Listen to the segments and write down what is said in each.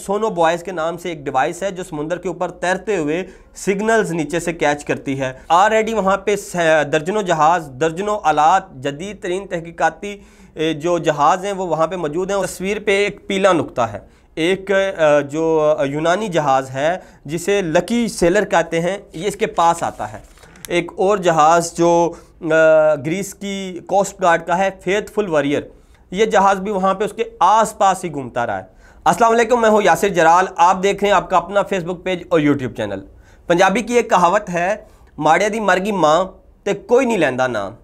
सोनो boys के नाम से एक डिवाइस है जो समुंदर के ऊपर तैरते हुए सिग्नल्स नीचे से कैच करती है। ऑलरेडी वहाँ पे दर्जनों जहाज़, दर्जनों आलात, जदीद तरीन तहकीकाती जो जहाज़ हैं वो वहाँ पे मौजूद हैं। तस्वीर पे एक पीला नुक्ता है, एक जो यूनानी जहाज़ है जिसे लकी सेलर कहते हैं, ये इसके पास आता है। एक और जहाज़ जो ग्रीस की कोस्ट गार्ड का है, फेथफुल वॉरियर, ये जहाज़ भी वहाँ पे उसके आसपास ही घूमता रहा है। अस्सलाम वालेकुम, मैं हूँ यासिर जलाल, आप देख रहे हैं आपका अपना फेसबुक पेज और यूट्यूब चैनल। पंजाबी की एक कहावत है, माड़े दी मर गई मां ते कोई नहीं लैंदा नाम,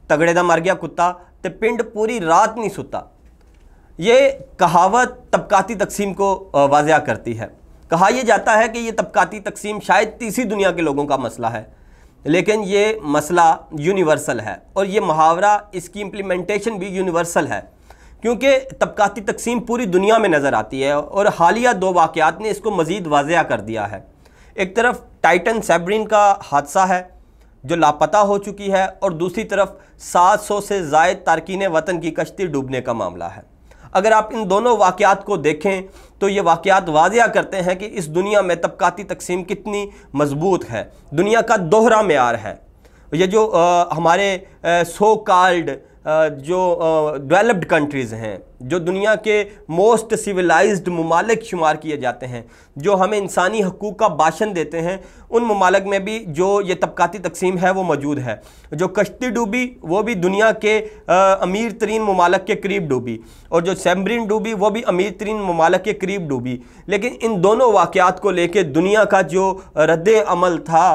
तगड़े दा मर गया कुत्ता ते पिंड पूरी रात नहीं सुता। ये कहावत तबकाती तकसीम को वाज़िया करती है। कहा यह जाता है कि ये तबकाती तकसीम शायद तीसरी दुनिया के लोगों का मसला है, लेकिन ये मसला यूनिवर्सल है और ये मुहावरा, इसकी इम्प्लीमेंटेशन भी यूनिवर्सल है, क्योंकि तबकाती तकसीम पूरी दुनिया में नज़र आती है और हालिया 2 वाक़यात ने इसको मज़ीद वाज़िया कर दिया है। एक तरफ टाइटन सबमरीन का हादसा है जो लापता हो चुकी है और दूसरी तरफ 700 से ज़ायद तारकीन वतन की कश्ती डूबने का मामला है। अगर आप इन दोनों वाक़यात को देखें तो ये वाक़यात वाज़िया करते हैं कि इस दुनिया में तबकाती तकसीम कितनी मजबूत है, दुनिया का दोहरा मेयार है। ये जो हमारे सो कॉल्ड जो डेवलप्ड कंट्रीज़ हैं, जो दुनिया के मोस्ट सिविलाइज्ड ममालिक शुमार किए जाते हैं, जो हमें इंसानी हकूक़ का भाषण देते हैं, उन ममालिक में भी जो ये तबकाती तकसीम है वो मौजूद है। जो कश्ती डूबी वो भी दुनिया के अमीर तरीन ममालिक के करीब डूबी, और जो सबमरीन डूबी वो भी अमीर तरीन ममालिक के करीब डूबी। लेकिन इन दोनों वाक़यात को लेकर दुनिया का जो रद्द अमल था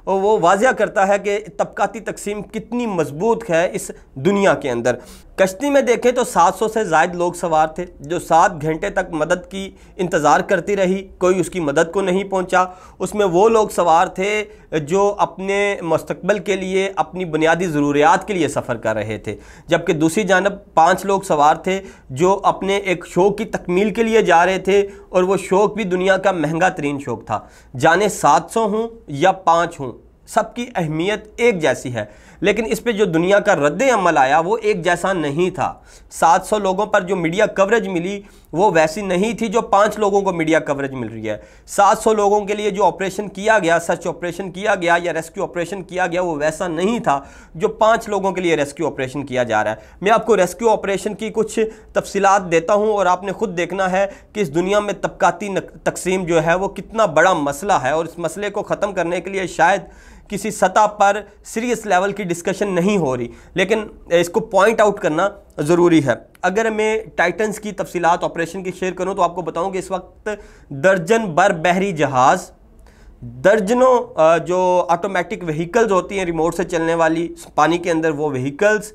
और वो वाज़िया करता है कि तबकाती तकसीम कितनी मजबूत है इस दुनिया के अंदर। कश्ती में देखें तो 700 से ज़ायद लोग सवार थे, जो 7 घंटे तक मदद की इंतज़ार करती रही, कोई उसकी मदद को नहीं पहुंचा। उसमें वो लोग सवार थे जो अपने मुस्तक़बिल के लिए, अपनी बुनियादी ज़रूरियात के लिए सफ़र कर रहे थे, जबकि दूसरी जानब 5 लोग सवार थे जो अपने एक शौक़ की तकमील के लिए जा रहे थे, और वो शौक़ भी दुनिया का महंगा तरीन शौक़ था। जाने 700 हों या 5 हों, सबकी अहमियत एक जैसी है, लेकिन इस पे जो दुनिया का रद्द अमल आया वो एक जैसा नहीं था। 700 लोगों पर जो मीडिया कवरेज मिली वो वैसी नहीं थी जो 5 लोगों को मीडिया कवरेज मिल रही है। 700 लोगों के लिए जो ऑपरेशन किया गया, सर्च ऑपरेशन किया गया या रेस्क्यू ऑपरेशन किया गया, वो वैसा नहीं था जो 5 लोगों के लिए रेस्क्यू ऑपरेशन किया जा रहा है। मैं आपको रेस्क्यू ऑपरेशन की कुछ तफसीलात देता हूँ और आपने खुद देखना है कि इस दुनिया में तबकाती तकसीम जो है वो कितना बड़ा मसला है, और इस मसले को ख़त्म करने के लिए शायद किसी सतह पर सीरियस लेवल की डिस्कशन नहीं हो रही, लेकिन इसको पॉइंट आउट करना ज़रूरी है। अगर मैं टाइटन्स की तफसीलात ऑपरेशन की शेयर करूं तो आपको बताऊं कि इस वक्त दर्जन बर बहरी जहाज़, दर्जनों जो ऑटोमेटिक व्हीकल्स होती हैं रिमोट से चलने वाली पानी के अंदर, वो व्हीकल्स,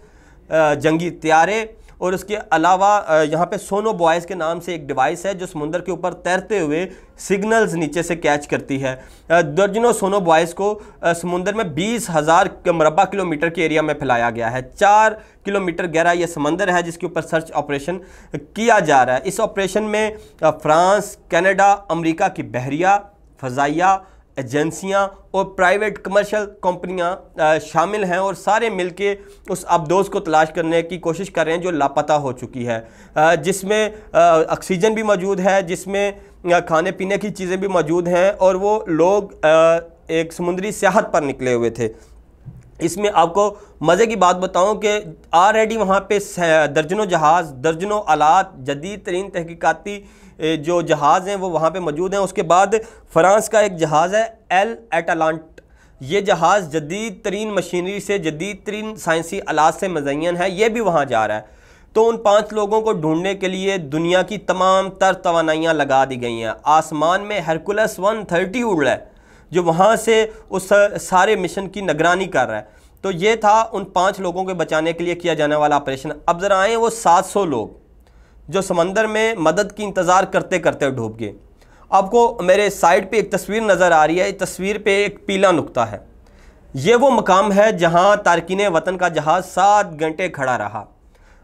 जंगी तैयारे, और उसके अलावा यहाँ पे सोनो बॉयज़ के नाम से एक डिवाइस है जो समुंदर के ऊपर तैरते हुए सिग्नल्स नीचे से कैच करती है। दर्जनों सोनो बॉयज़ को समुंदर में 20,000 मरबा किलोमीटर के एरिया में फैलाया गया है। 4 किलोमीटर गहरा ये समंदर है जिसके ऊपर सर्च ऑपरेशन किया जा रहा है। इस ऑपरेशन में फ्रांस, कनाडा, अमेरिका की बहरिया, फ़ज़ाइया एजेंसियां और प्राइवेट कमर्शियल कंपनियां शामिल हैं, और सारे मिलके उस अबदोज़ को तलाश करने की कोशिश कर रहे हैं जो लापता हो चुकी है, जिसमें ऑक्सीजन भी मौजूद है, जिसमें खाने पीने की चीज़ें भी मौजूद हैं, और वो लोग एक समुद्री सियाहत पर निकले हुए थे। इसमें आपको मज़े की बात बताऊं कि ऑलरेडी वहाँ पे दर्जनों जहाज़, दर्जनों आलात, जदीद तरीन तहकीकाती जो जहाज़ हैं वो वहाँ पे मौजूद हैं। उसके बाद फ़्रांस का एक जहाज़ है एल एटालांट, ये जहाज़ जदीद तरीन मशीनरी से, जदीद तरीन साइंसी आलात से मुज़य्यन है, ये भी वहाँ जा रहा है। तो उन 5 लोगों को ढूंढने के लिए दुनिया की तमाम तर तवानाइयाँ लगा दी गई हैं। आसमान में हरकुलस 130 उड़ रहा है जो वहाँ से उस सारे मिशन की निगरानी कर रहा है। तो ये था उन 5 लोगों को बचाने के लिए किया जाने वाला ऑपरेशन। अब ज़रा आए वो 700 लोग जो समंदर में मदद की इंतज़ार करते करते डूब गए। आपको मेरे साइड पे एक तस्वीर नज़र आ रही है, इस तस्वीर पे एक पीला नुक्ता है। ये वो मकाम है जहाँ तारकीन वतन का जहाज़ 7 घंटे खड़ा रहा।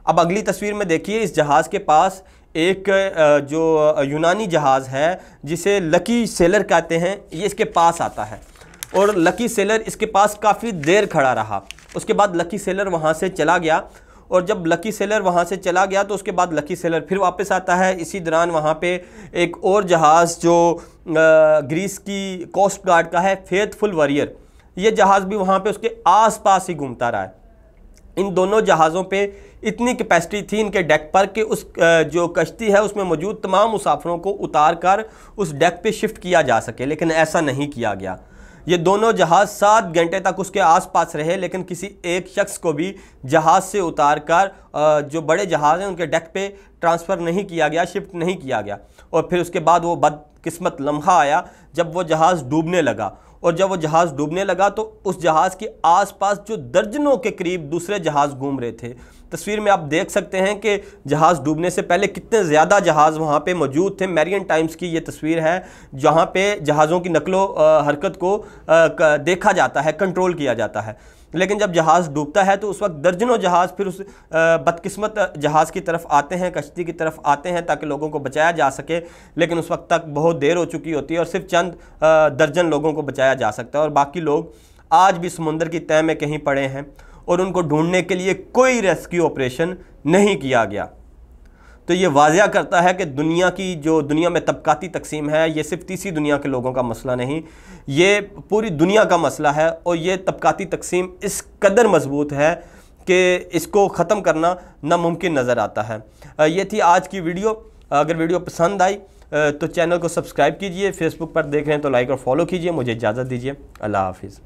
अब अगली तस्वीर में देखिए, इस जहाज़ के पास एक जो यूनानी जहाज़ है जिसे लकी सेलर कहते हैं, ये इसके पास आता है, और लकी सेलर इसके पास काफ़ी देर खड़ा रहा। उसके बाद लकी सेलर वहाँ से चला गया और जब लकी सेलर वहाँ से चला गया तो उसके बाद लकी सेलर फिर वापस आता है। इसी दौरान वहाँ पे एक और जहाज़ जो ग्रीस की कोस्ट गार्ड का है, फेथफुल वॉरियर, ये जहाज़ भी वहाँ पे उसके आसपास ही घूमता रहा है। इन दोनों जहाज़ों पे इतनी कैपेसिटी थी इनके डेक पर कि उस जो कश्ती है उसमें मौजूद तमाम मुसाफिरों को उतार कर उस डेक पे शिफ्ट किया जा सके, लेकिन ऐसा नहीं किया गया। ये दोनों जहाज़ 7 घंटे तक उसके आसपास रहे, लेकिन किसी एक शख्स को भी जहाज़ से उतार कर जो बड़े जहाज़ हैं उनके डेक पे ट्रांसफ़र नहीं किया गया, शिफ्ट नहीं किया गया। और फिर उसके बाद वो बदकिस्मत लम्हा आया जब वो जहाज़ डूबने लगा। और जब वो जहाज़ डूबने लगा तो उस जहाज़ के आसपास जो दर्जनों के करीब दूसरे जहाज़ घूम रहे थे। तस्वीर में आप देख सकते हैं कि जहाज़ डूबने से पहले कितने ज़्यादा जहाज़ वहाँ पे मौजूद थे। मैरियन टाइम्स की ये तस्वीर है जहाँ पे जहाज़ों की नकलो हरकत को देखा जाता है, कंट्रोल किया जाता है। लेकिन जब जहाज़ डूबता है तो उस वक्त दर्जनों जहाज़ फिर उस बदकिस्मत जहाज़ की तरफ आते हैं, कश्ती की तरफ आते हैं ताकि लोगों को बचाया जा सके, लेकिन उस वक्त तक बहुत देर हो चुकी होती है और सिर्फ चंद दर्जन लोगों को बचाया जा सकता है और बाकी लोग आज भी समुंदर की तह में कहीं पड़े हैं और उनको ढूंढने के लिए कोई रेस्क्यू ऑपरेशन नहीं किया गया। तो ये वाज़िया करता है कि दुनिया में तबकाती तकसीम है, ये सिर्फ तीसरी दुनिया के लोगों का मसला नहीं, ये पूरी दुनिया का मसला है। और ये तबकाती तकसीम इस कदर मजबूत है कि इसको ख़त्म करना नामुमकिन नज़र आता है। ये थी आज की वीडियो। अगर वीडियो पसंद आई तो चैनल को सब्सक्राइब कीजिए, फेसबुक पर देख रहे हैं तो लाइक और फॉलो कीजिए। मुझे इजाज़त दीजिए, अल्लाह हाफिज़।